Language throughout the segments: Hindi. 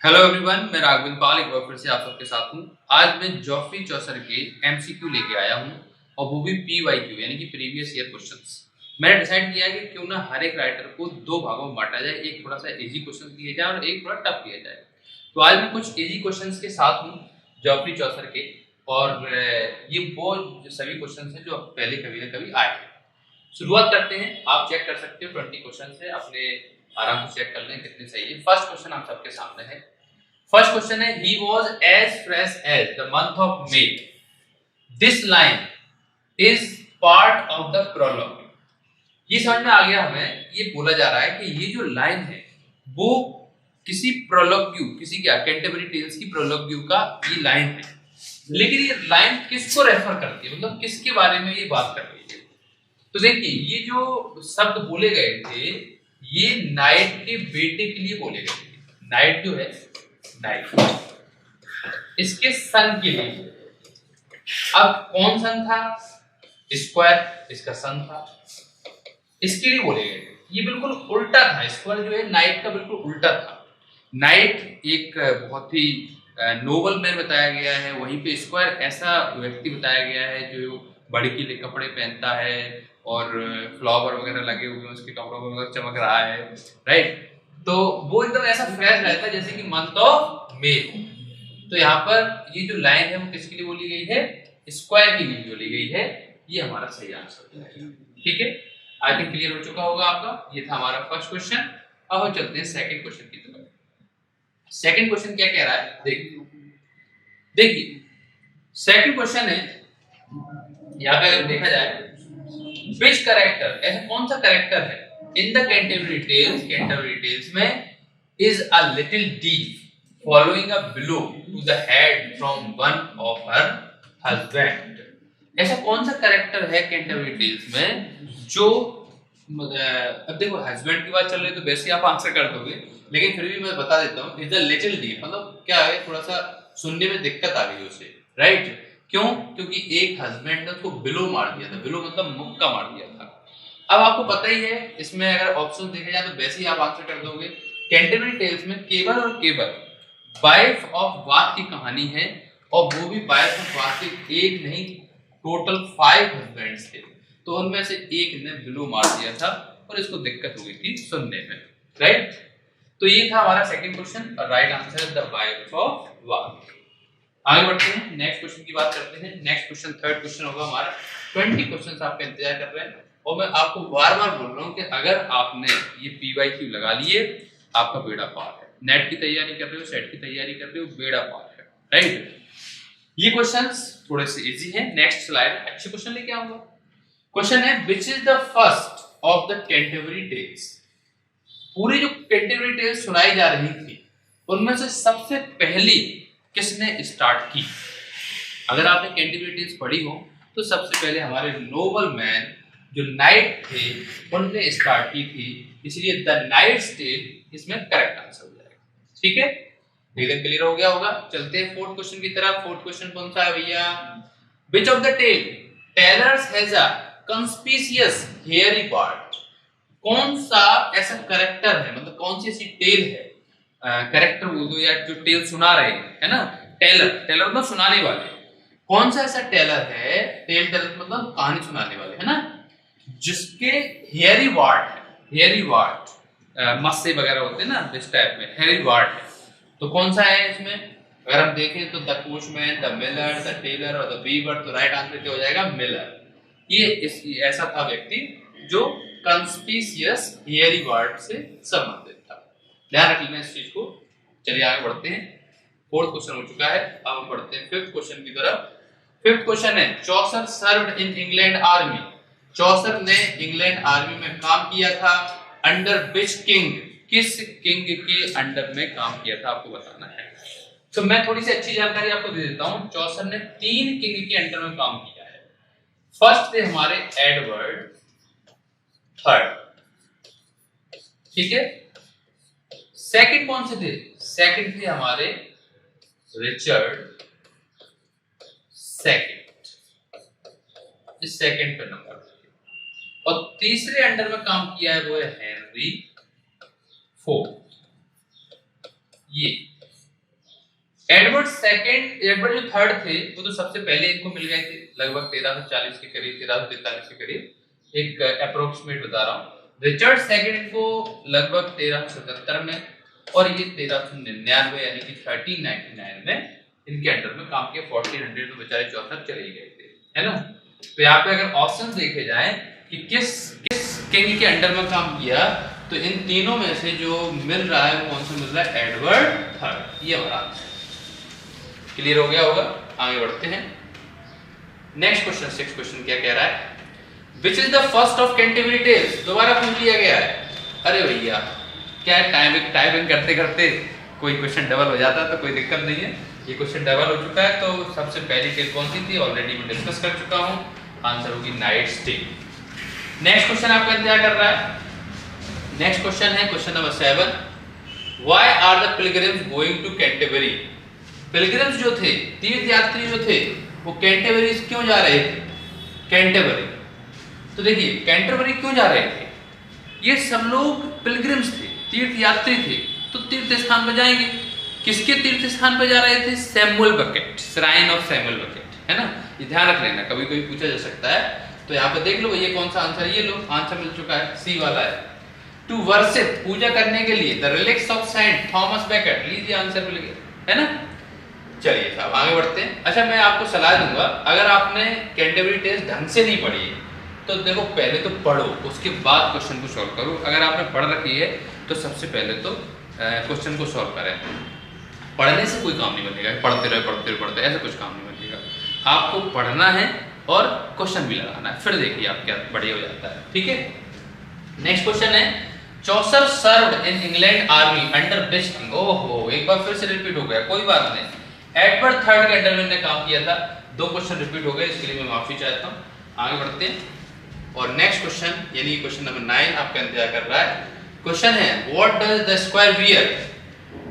हेलो एवरीवन, मैं राघवेंद्र पाल एक बार फिर से आप सबके साथ हूँ। आज मैं जॉफरी चौसर के एमसीक्यू लेके आया हूँ और वो भी पीवाईक्यू यानी कि प्रीवियस ईयर क्वेश्चंस। मैंने डिसाइड किया है कि क्यों ना हर एक राइटर को दो भागों में बांटा जाए, एक थोड़ा सा इजी क्वेश्चन किया जाए और एक थोड़ा टफ किया जाए। तो आज मैं कुछ इजी क्वेश्चंस के साथ हूँ जॉफरी चौसर के, और ये वो जो सभी क्वेश्चन है जो पहले कभी ना कभी आए हैं। शुरुआत करते हैं। आप चेक कर सकते हो 20 क्वेश्चन है, अपने आराम से चेक कर लें कितने सही है। फर्स्ट क्वेश्चन हम सबके सामने है। फर्स्ट क्वेश्चन है, he was as fresh as the month of May. This line is part of the prologue. ये समझ में आ गया हमें। ये बोला जा रहा है कि ये जो लाइन है वो किसी प्रोलोग्यू, किसी क्या कैंटरबरी टेल्स की प्रोलोग्यू का ये लाइन है। लेकिन ये लाइन किसको रेफर करती है, मतलब किसके बारे में ये बात कर रही है। तो देखिए, ये जो शब्द बोले गए थे ये नाइट के बेटे के लिए बोले गए थे। नाइट जो है, नाइट इसके सन के लिए। अब कौन सन था? स्क्वायर इसका सन था, इसके लिए बोले गए। ये बिल्कुल उल्टा था। स्क्वायर जो है नाइट का बिल्कुल उल्टा था। नाइट एक बहुत ही नोबल मैन बताया गया है, वहीं पे स्क्वायर ऐसा व्यक्ति बताया गया है जो बड़ी के लिए कपड़े पहनता है और फ्लावर वगैरह लगे हुए हैं उसके कपड़ों में, मतलब चमक रहा है, राइट। तो वो एकदम ऐसा फ्रेश रहता है जैसे कि मंथ ऑफ मे। तो यहाँ पर ये जो लाइन है वो किसके लिए बोली गई है? स्क्वायर के लिए बोली गई है। ये हमारा सही आंसर है। ठीक है, आई थिंक क्लियर हो चुका होगा आपका। ये था हमारा फर्स्ट क्वेश्चन। अब हम चलते हैं सेकंड क्वेश्चन की तरफ। सेकंड क्वेश्चन क्या कह रहा है, देखिए सेकंड क्वेश्चन है, यहाँ पे अगर देखा जाए विच कैरेक्टर, ऐसा कौन सा कैरेक्टर है इन द कैंटरबरी टेल्स में is a little deep following a blow to the head from one of her husband. ऐसा कौन सा कैरेक्टर है कैंटरबरी टेल्स में जो, अब देखो हस्बैंड की बात चल रही है तो वैसे ही आप आंसर कर दोगे, लेकिन फिर भी मैं बता देता हूँ। इज अ लिटिल डीप मतलब क्या है, थोड़ा सा सुनने में दिक्कत आ गई उसे, राइट। क्यों? क्योंकि एक हस्बैंड ने उसको बिलो मार दिया था। बिलो मतलब मुक्का मार दिया था। अब आपको पता ही है, इसमें अगर ऑप्शन देखे जाए तो वैसे ही आप आंसर कर दोगे। कैंटरबरी टेल्स में केवल और केवल वाइफ ऑफ वाथ की कहानी है, और वो भी वाइफ ऑफ वाथ के एक नहीं, टोटल 5 हस्बैंड्स थे। तो उनमें से एक ने बिलो मार दिया था और इसको दिक्कत हो गई थी सुनने में, राइट। तो ये था हमारा second question, right answer the wife of वाथ। आगे बढ़ते हैं, नेक्स्ट क्वेश्चन की बात करते हैं। नेक्स्ट क्वेश्चन थर्ड क्वेश्चन होगा हमारा। 20 क्वेश्चंस आपका इंतजार कर रहे हैं, और मैं आपको बार-बार बोल रहा हूं कि अगर आपने ये पीवाईक्यू लगा लिए, आपका बेड़ा पार है। नेट की तैयारी कर रहे हो, सेट की तैयारी कर रहे हो, बेड़ा पार है, राइट। ये क्वेश्चंस थोड़े से इजी हैं। नेक्स्ट स्लाइड अच्छे क्वेश्चन लेके आऊंगा। क्वेश्चन है, which is the first of the Canterbury tales. पूरी जो कैंटरबरी टेल्स सुनाई जा रही थी उनमें से सबसे पहली किसने स्टार्ट की? अगर आपने कैंटरबरी टेल्स पढ़ी हो तो सबसे पहले हमारे नोबल मैन जो नाइट थे उनने स्टार्ट की थी, इसलिए द नाइट्स टेल इसमें करेक्ट आंसर हो जाएगा। ठीक है, एकदम क्लियर हो गया होगा। चलते हैं फोर्थ क्वेश्चन की तरफ। फोर्थ क्वेश्चन कौन सा है भैया? Which of the tale tellers has a conspicuous hairy part. कौन सा ऐसा करेक्टर है, मतलब कौन सी ऐसी टेल है, करेक्टर बोल दो या जो टेल सुना रहे हैं, है ना। टेलर, टेलर मतलब सुनाने वाले। कौन सा ऐसा टेलर है, टेल टेलर मतलब कहानी सुनाने वाले, है ना, जिसके हेयरी वार्ड है। हेयरी वार्ड मस्से वगैरह होते हैं ना, इस टाइप में हेयरी वार्ड है। तो कौन सा है इसमें? अगर हम देखें तो the postman, the miller, the tailor और द वीवर। तो राइट आंसर क्या हो जाएगा? मिलर। ये ऐसा था व्यक्ति जो कंस्पिशियस हेयरी वार्ड से संबंधित था। ध्यान रख लेना इस चीज को। चलिए आगे बढ़ते हैं। फोर्थ क्वेश्चन हो चुका है, अब हम बढ़ते हैं फिफ्थ क्वेश्चन की तरफ। फिफ्थ क्वेश्चन है, Chaucer served in England army. चौसर ने इंग्लैंड आर्मी में काम किया था। अंडर विच किंग, किस किंग के अंडर में काम किया था आपको बताना है। तो मैं थोड़ी सी अच्छी जानकारी आपको दे देता हूं। चौसर ने 3 किंग के अंडर में काम किया है। फर्स्ट थे हमारे एडवर्ड थर्ड, ठीक है। सेकंड कौन से थे? सेकंड थे हमारे रिचर्ड सेकंड, इस सेकंड पे नंबर। और तीसरे अंडर में काम किया है वो है हेनरी फोर्थ। ये एडवर्ड जो थर्ड थे वो तो सबसे पहले इनको मिल गए थे, लगभग 1340 के करीब, 1343 के करीब, एक अप्रोक्सीमेट बता रहा हूँ। रिचर्ड सेकंड इनको लगभग 1377 में, और ये 1399 यानी कि 1399 में इनके अंडर में काम किया। 1400 में बेचारे चौथा चले गए थे, है ना। तो यहाँ पे अगर ऑप्शन देखे जाए कि किस किंग के अंडर में काम किया, तो इन तीनों में से जो मिल रहा है वो कौन सा मिल रहा है, एडवर्ड थर्ड। ये हमारा आंसर। क्लियर हो गया होगा, आगे बढ़ते हैं। नेक्स्ट क्वेश्चन, 6 क्वेश्चन क्या कह रहा है, which is the first of Canterbury tales. दोबारा पूछ लिया गया है। अरे भैया क्या टाइपिंग करते करते कोई क्वेश्चन डबल हो जाता है, तो कोई दिक्कत नहीं है। ये क्वेश्चन डबल हो चुका है, तो सबसे पहली टेल कौन सी थी ऑलरेडी मैं डिस्कस कर चुका हूं, आंसर होगी नाइट्स टेल। नेक्स्ट क्वेश्चन आपका इंतजार कर रहा है। नेक्स्ट क्वेश्चन है question number 7, why are the pilgrims going to Canterbury. Pilgrims जो थे, तीर्थयात्री जो थे, वो कैंटरबरी क्यों जा रहे थे, कैंटरबरी। तो देखिए कैंटरबरी क्यों जा रहे थे, ये सब लोग पिलग्रिम्स थे, तीर्थयात्री थे, तो तीर्थ स्थान पर जाएंगे। किसके तीर्थ स्थान पर जा रहे थे, Samuel bucket, shrine of Samuel bucket, है ना। ये ध्यान रख लेना, कभी कोई पूछा जा सकता है। तो यहाँ पे देख लो ये कौन सा आंसर है, ये लो आंसर मिल चुका है, सी वाला है। टू वर्शिप, पूजा करने के लिए, the relics of Saint Thomas Becket, लीजिए आंसर मिल गया, है ना। चलिए साहब आगे बढ़ते हैं। अच्छा मैं आपको सलाह दूंगा, अगर आपने कैंटरबरी टेल्स ढंग से नहीं पढ़ी है तो देखो पहले तो पढ़ो, उसके बाद क्वेश्चन को सॉल्व करो। अगर आपने पढ़ रखी है तो सबसे पहले तो क्वेश्चन को सॉल्व करें। पढ़ने से कोई काम नहीं बनेगा, पढ़ते रहे ऐसा कुछ काम नहीं बनेगा। आपको पढ़ना है और क्वेश्चन भी लगाना है, फिर देखिए आप क्या बढ़िया हो जाता है, ठीक है। नेक्स्ट क्वेश्चन है, Chaucer served in England army under which king. ओहो एक बार फिर से रिपीट हो गया, कोई बात नहीं। एडवर्ड थर्ड के अंडर में काम किया था, 2 क्वेश्चन रिपीट हो गए, इसके लिए मैं माफी चाहता हूं। आगे बढ़ते हैं और नेक्स्ट क्वेश्चन यानी क्वेश्चन नंबर 9 आपका इंतजार कर रहा है। क्वेश्चन है, what does the square wear.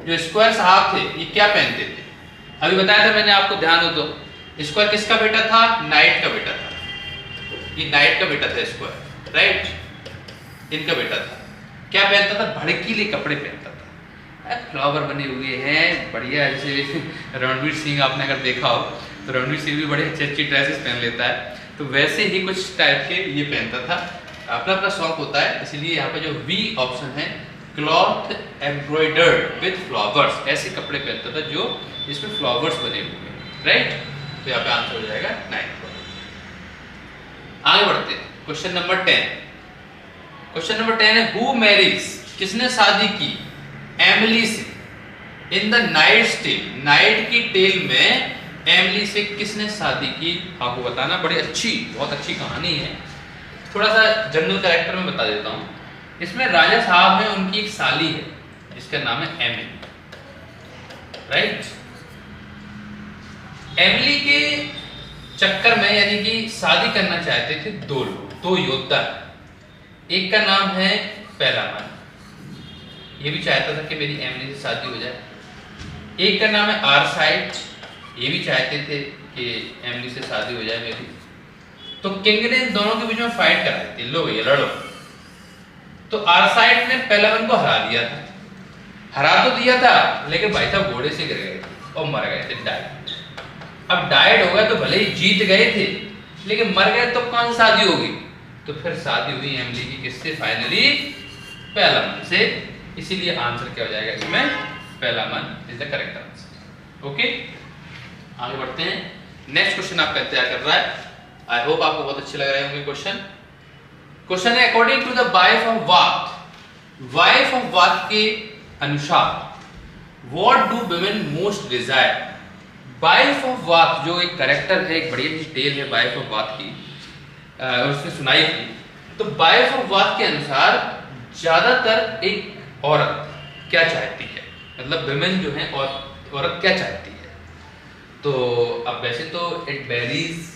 जो स्क्वायर साहब थे ये क्या पहनते थे, अभी बताया था मैंने आपको, ध्यान हो तो। स्क्वायर किसका बेटा था, नाइट का बेटा था, ये नाइट का बेटा था स्क्वायर, राइट, इनका बेटा था। क्या पहनता था, भड़कीले कपड़े पहनता था, फ्लावर बने हुए हैं बढ़िया। जैसे रणवीर सिंह आपने अगर देखा हो तो रणवीर सिंह भी बड़े अच्छी ड्रेसेस पहन लेता है, तो वैसे ही कुछ टाइप के ये पहनता था। अपना अपना शौक होता है, इसलिए यहाँ पे जो वी ऑप्शन है, क्लॉथ एम्ब्रॉयडर्ड विद फ्लावर्स, ऐसे कपड़े पहनता था जो इसमें फ्लावर्स बने हुए हैं, राइट। तो यहाँ पे आंसर हो जाएगा 9। आगे बढ़ते हैं क्वेश्चन नंबर 10। क्वेश्चन नंबर 10 है, हु मैरीज, किसने शादी की एमिली से in the knight's tale. Knight की टेल में एमिली से किसने शादी की, आपको बताना। बड़ी अच्छी, बहुत अच्छी कहानी है। थोड़ा सा जनरल कैरेक्टर में बता देता हूँ। इसमें राजा साहब हैं, उनकी एक साली है जिसका नाम है एमिली, राइट। एमिली के चक्कर में यानी कि शादी करना चाहते थे 2 लोग, 2 योद्धा। एक का नाम है पेलामन, ये भी चाहता था कि मेरी एमिली से शादी हो जाए। एक का नाम है आरसाइट, ये भी चाहते थे कि एमिली से शादी हो जाए मेरी। तो किंग ने इन दोनों के बीच में फाइट कराई थी, लो ये लड़ो। तो आरसाइट ने पेलामन को हरा दिया था, हरा तो दिया था लेकिन भाई साहब घोड़े से गिर गए थे और मर गए थे, डाइड। अब डाइड हो गए तो भले ही जीत गए थे लेकिन मर गए, तो कौन शादी होगी, तो फिर शादी हुई एमिली की किससे, फाइनली पेलामन से। इसीलिए आंसर क्या हो जाएगा इसमें, Pelaman is the correct answer. Okay आगे बढ़ते हैं। नेक्स्ट क्वेश्चन आपका इंतजार कर रहा है, आई होप आपको बहुत अच्छे लग रहे होंगे क्वेश्चन। क्वेश्चन है, according to the wife of Bath, wife of Bath के अनुसार what do women most desire. Wife of Bath जो एक कैरेक्टर है, एक बड़ी टेल है वाइफ ऑफ वात की, उसने सुनाई थी। तो वाइफ ऑफ वात के अनुसार ज्यादातर एक औरत क्या चाहती है, मतलब वुमेन जो है और औरत क्या चाहती है। तो अब वैसे तो it varies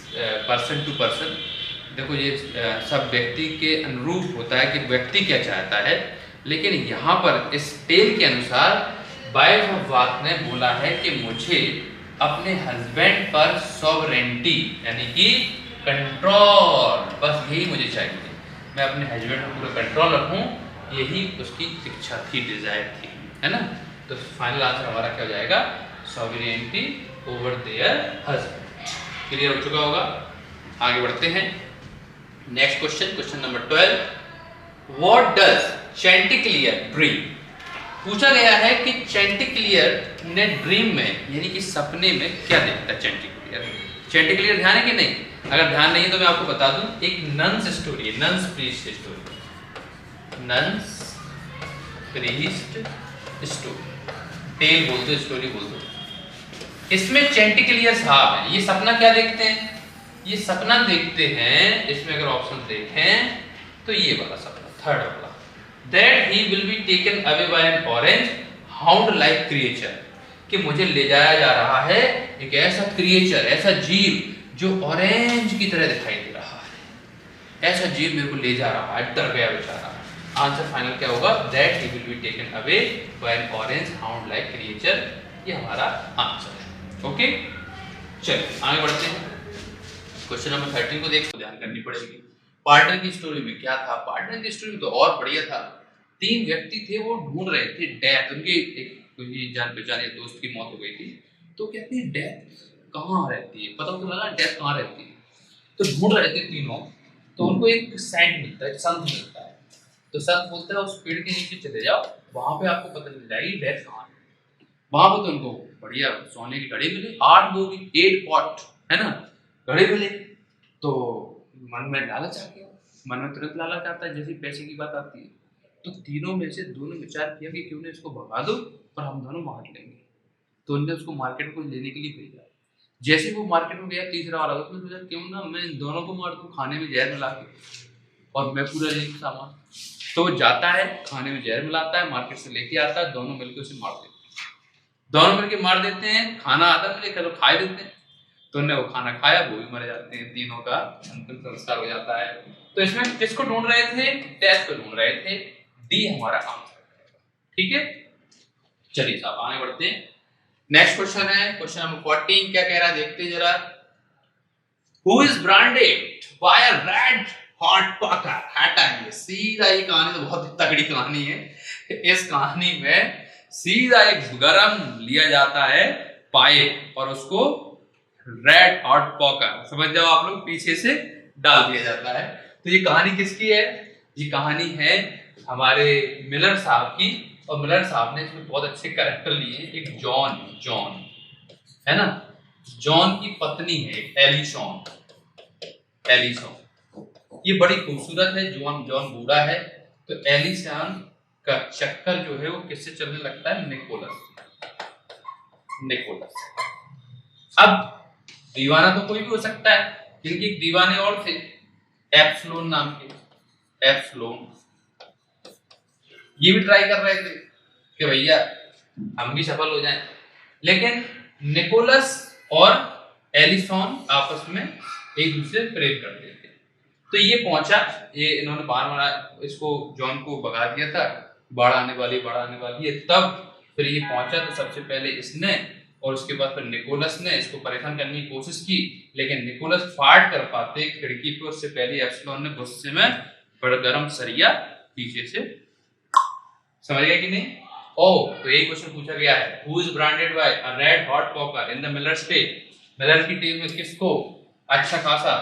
person to person, देखो ये सब व्यक्ति के अनुरूप होता है कि व्यक्ति क्या चाहता है, लेकिन यहाँ पर इस टेल के अनुसार वाइफ ऑफ वात ने बोला है कि मुझे अपने हस्बैंड पर सॉवरेंटी यानी कि कंट्रोल, बस यही मुझे चाहिए, मैं अपने हस्बैंड पर पूरा कंट्रोल रखूं, यही उसकी इच्छा थी, डिजायर थी, है ना। तो फाइनल आंसर हमारा क्या हो जाएगा, sovereignty over their husband. Clear हो चुका होगा। आगे बढ़ते हैं। Next question, question number 12, what does Chanticleer dream. पूछा गया है कि चैंटिक्लियर ने ड्रीम में यानी कि सपने में क्या देखता है चैंटिक्लियर। चैंटिक्लियर ध्यान है कि नहीं? अगर ध्यान नहीं है तो मैं आपको बता दूं, एक नन्स स्टोरी है, nun's priest story, nun's priest story, tale बोल दो, स्टोरी बोल दो। इसमें चैंटिक्लियर साहब है, ये सपना क्या देखते हैं? ये सपना देखते हैं, इसमें अगर ऑप्शन देखें तो ये वाला सपना, थर्ड वाला, that he will be taken away by an orange hound like creature, कि मुझे ले जाया जा रहा है एक ऐसा क्रिएचर, ऐसा जीव जो ऑरेंज की तरह दिखाई दे रहा है, ऐसा जीव मेरे को ले जा रहा है, डर गया बेचारा। आंसर फाइनल क्या होगा? that he will be taken away by an orange hound like creature, ये हमारा आंसर है। ओके, चलिए आगे बढ़ते हैं। क्वेश्चन नंबर 13 को देखो, ध्यान करनी पड़ेगी। पार्टनर की स्टोरी में क्या था? पार्टनर की स्टोरी में तो और बढ़िया था। 3 व्यक्ति थे, वो ढूंढ रहे थे डेथ, उनके एक कोई जान पहचान दोस्त की मौत हो गई थी, तो कहते हैं डेथ कहाँ रहती है, पता तो लगा डेथ कहाँ रहती है, तो ढूंढ रहे थे तीनों। तो उनको एक सेंट मिलता है, संत मिलता है, तो संत बोलता है उस पेड़ के नीचे चले जाओ, वहां पे आपको पता चल जाएगी डेथ कहाँ है। वहां पे तो उनको बढ़िया सोने की घड़ी मिली, 8 वो 8 पॉट है ना, घड़ी मिले। तो मन में लालच आ गया, मन में तुरंत लालच आता है जैसे पैसे की बात आती है। तो तीनों में से दोनों विचार किया कि क्यों नहीं इसको भगा दो और हम दोनों बांट लेंगे। तो उनने उसको मार्केट को लेने के लिए भेजा। जैसे वो मार्केट में गया, तीसरा वाला, उसने सोचा क्यों ना मैं इन दोनों को मार दूं खाने में जहर मिला के, और मैं पूरा लेके सामान। तो वो जाता है, खाने में जहर मिलाता है, मार्केट से लेके आता है, दोनों मिलकर उसे मार देते हैं। दोनों मिलकर मार देते हैं, खाना आता है लेकर खा देते हैं। तो उन्होंने वो खाना खाया, वो भी मर जाते हैं, तीनों का अंतिम संस्कार हो जाता है। तो इसमें किसको ढूंढ रहे थे? डेथ को ढूंढ रहे थे। डी हमारा आंसर। ठीक है, चलिए साहब आगे बढ़ते हैं। नेक्स्ट क्वेश्चन है क्वेश्चन नंबर 14। क्या कह रहा है देखते हैं जरा। Who is branded by a red hot poker. हटाएंगे सीधा, ये कहानी तो बहुत तगड़ी कहानी है। इस कहानी में सीधा एक गरम लिया जाता है पाइप और उसको रेड हॉट पॉकर, समझ जाओ आप लोग, पीछे से डाल दिया जाता है। तो ये कहानी किसकी है? ये कहानी है हमारे मिलर साहब की, और मिलर साहब ने इसमें बहुत अच्छे कैरेक्टर लिए। एक जॉन है ना, जॉन की पत्नी है एलिसॉन। ये बड़ी खूबसूरत है। जॉन बूढ़ा है, तो एलिसॉन का चक्कर जो है वो किससे चलने लगता है? निकोलस। अब दीवाना तो कोई भी हो सकता है, जिनके दीवाने और थे एप्सलोन नाम के। एप्सलोन ये भी ट्राई कर रहे थे कि भैया हम भी सफल हो जाएं, लेकिन निकोलस और एलिसॉन आपस में एक दूसरे प्रेम करते थे। तो ये पहुंचा, ये इन्होंने बार इसको जॉन को भगा दिया था, बाढ़ आने वाली है। तब फिर ये पहुंचा, तो सबसे पहले इसने और उसके बाद फिर निकोलस ने इसको परेशान करने की कोशिश की, लेकिन निकोलस फाड़ कर पाते खिड़की पे, उससे पहले एप्सिलॉन ने गुस्से में बड़ा गरम सरिया पीछे से, समझ गए कि नहीं? तो एक क्वेश्चन पूछा गया है, who is branded by a red hot poker in the miller's tale. Miller की टेल में किसको अच्छा खासा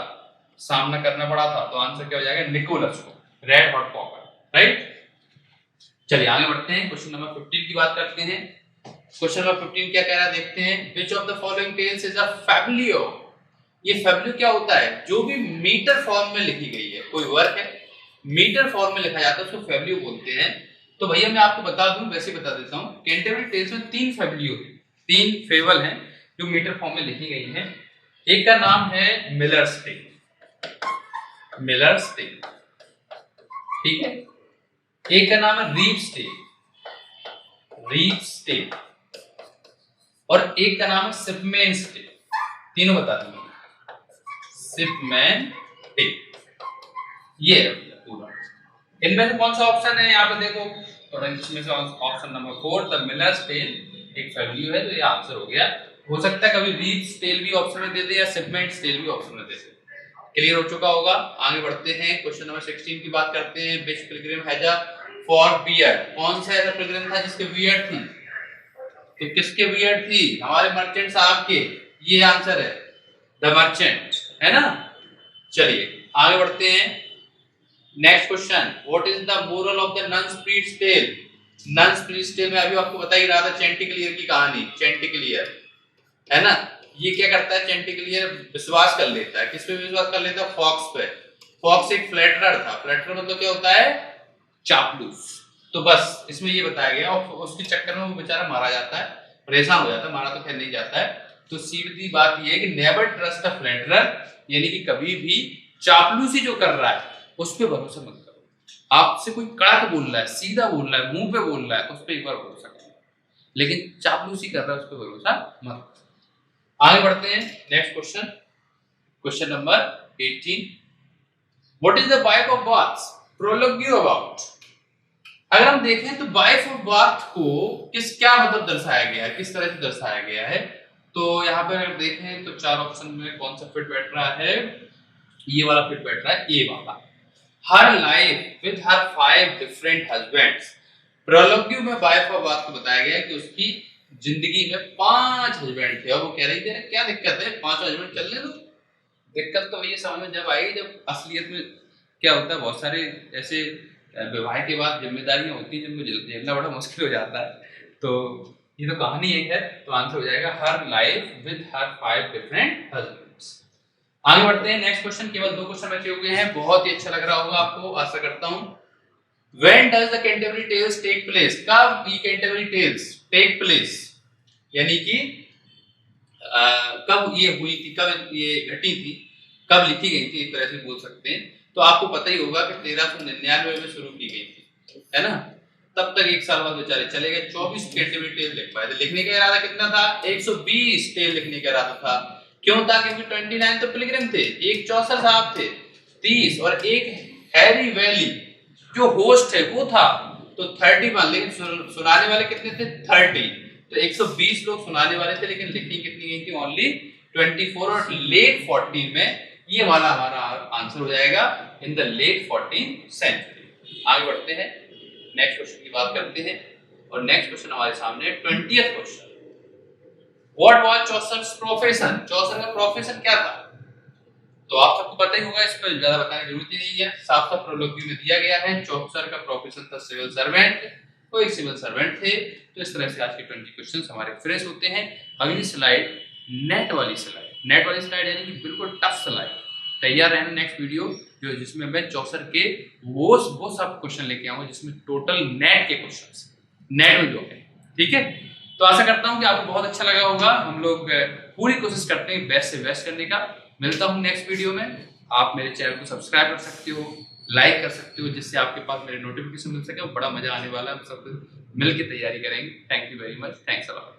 सामना करना पड़ा था? तो आंसर क्या हो जाएगा? निकोलस को, रेड हॉट पॉकर। राइट, चलिए आगे बढ़ते हैं। क्वेश्चन नंबर 15 की बात करते हैं। क्वेश्चन नंबर 15 क्या कह रहा है देखते हैं। Which of the following tales is a fabulio? ये फैब्लियो क्या होता है? जो भी मीटर फॉर्म में लिखी गई है, कोई वर्क है मीटर फॉर्म में लिखा जाता है उसको फैब्लियो बोलते हैं। तो भैया मैं आपको बता दूं, वैसे बता देता हूं, कैंटरबरी टेल्स में 3 फैब्लियो है, 3 फेबल हैं जो मीटर फॉर्म में लिखी गई हैं। एक का नाम है मिलर्स टेल, ठीक है। एक का नाम है रीव्स टेल, और एक का नाम है शिपमैन्स टेल। तीनों बता दूंगा। शिपमैन टेल, ये है पूरा। इनमें से कौन सा ऑप्शन है यहाँ पे देखो, और इसमें से option number 4 the miller's tale एक फैब्लियो है, तो ये आंसर हो गया। हो सकता है कभी रीव्स टेल भी ऑप्शन में दे दे या शिपमैन्स टेल भी ऑप्शन में दे दे। क्लियर हो चुका होगा। आगे बढ़ते हैं, क्वेश्चन नंबर 16 की बात करते हैं। Which pilgrim has a for beard. कौन सा ऐसा पिलग्रिम था जिसके बियर्ड थी? तो किसके बियर्ड थी? हमारे मर्चेंट साहब के। ये आंसर है, द मर्चेंट, है ना। चलिए आगे बढ़ते हैं। Next question, what is the moral of the nun splits tale? Nun splits tale में अभी आपको बता ही रहा था चेंटिक्लियर की कहानी। चेंटिक्लियर, है ना, ये क्या करता है? चेंटिक्लियर विश्वास कर लेता है। किस पे विश्वास कर लेता है? फॉक्स पे। फॉक्स एक फ्लैटरर था। फ्लैटरर मतलब क्या होता है? चापलूस। तो बस इसमें ये बताया गया, और उसके चक्कर में वो बेचारा मारा जाता है, परेशान हो जाता है। मारा तो खैर नहीं जाता है। तो सीधी बात ये है कि नेवर ट्रस्ट अ फ्लैटरर, यानी कि कभी भी चापलूसी जो कर रहा है उस पर भरोसा मत करो। आपसे कोई कड़क बोल रहा है, सीधा बोल रहा है, मुंह पे बोल रहा है, तो उस पर एक बार भरोसा करो, लेकिन चापलूसी कर रहा है उस पर भरोसा मत करो। आगे बढ़ते हैं। Next question, question number 18, what is the wife of Bath? Prologue you about. अगर हम देखें तो वाइफ ऑफ बाथ को क्या मतलब दर्शाया गया है, किस तरह से दर्शाया गया है? तो यहाँ पे अगर देखें तो चार ऑप्शन में कौन सा फिट बैठ रहा है? ये वाला फिट बैठ रहा है, ए वाला। Her life with her 5 different husbands. Prologue में वाइफ ऑफ बाथ को बताया गया है कि उसकी जिंदगी में 5 हस्बैंड थे, और वो कह रही थी क्या दिक्कत है, 5 हस्बैंड चलने दो। दिक्कत तो ये समझ में जब आई जब असलियत में क्या होता है, बहुत सारे ऐसे विवाह के बाद जिम्मेदारियां होती हैं जिनको झेलना बड़ा मुश्किल हो जाता है। तो ये तो कहानी एक है, तो आंसर हो जाएगा her life with her 5 different husbands. आगे बढ़ते हैं। नेक्स्ट क्वेश्चन, केवल 2 क्वेश्चन बचे हुए हैं। बहुत ही अच्छा लग रहा होगा आपको, आशा करता हूं। When does the Canterbury Tales take place? कब ये Canterbury Tales take place, यानी कि कब ये हुई थी, कब ये घटी थी, कब लिखी गई थी, एक तरह से बोल सकते हैं। तो आपको पता ही होगा कि 1399 में शुरू की गई थी, है ना। तब तक 1 साल बाद बेचारे चले गए। 24 कैंटरबरी टेल लिख पाए थे। लिखने का इरादा कितना था? 120 टेल लिखने का इरादा था। क्यों था? क्योंकि 29 तो पिलग्रिम थे, एक चौसर साहब थे 30, और एक हैरी वैली जो होस्ट है वो था, तो 30 मान। लेकिन सुनाने वाले कितने थे? 30। तो 120 लोग सुनाने वाले थे, लेकिन लिखनी कितनी गई थी? ओनली 24। और लेट 14 में ये वाला हमारा आंसर हो जाएगा, in the late 14th century. आगे बढ़ते हैं, नेक्स्ट क्वेश्चन की बात करते हैं। और नेक्स्ट क्वेश्चन हमारे सामने 20th question, what was Chaucer's profession? Chaucer का प्रोफेशन क्या था? तो आप सबको पता ही होगा, इस पर ज्यादा बताने की जरूरत ही नहीं है, साफ साफ प्रोलॉग में दिया गया है। चौसर का प्रोफेशन था सिविल सर्वेंट, वो एक सिविल सर्वेंट थे। तो इस तरह से आज के 20 क्वेश्चंस हमारे फ्रेश होते हैं। अगली स्लाइड नेट वाली स्लाइड, नेट वाली स्लाइड यानी कि बिल्कुल टफ स्लाइड। तैयार रहना नेक्स्ट वीडियो जो जिसमें मैं चौसर के वो सब क्वेश्चन लेके आऊंगा जिसमें टोटल नेट के क्वेश्चंस नेट में जो है, ठीक है। तो आशा करता हूं कि आपको बहुत अच्छा लगा होगा। हम लोग पूरी कोशिश करते हैं बेस्ट से बेस्ट करने का। मिलता हूं नेक्स्ट वीडियो में। आप मेरे चैनल को सब्सक्राइब कर सकते हो, लाइक कर सकते हो, जिससे आपके पास मेरे नोटिफिकेशन मिल सके। बड़ा मजा आने वाला है, हम सब मिल के तैयारी करेंगे। Thank you very much, thanks a lot.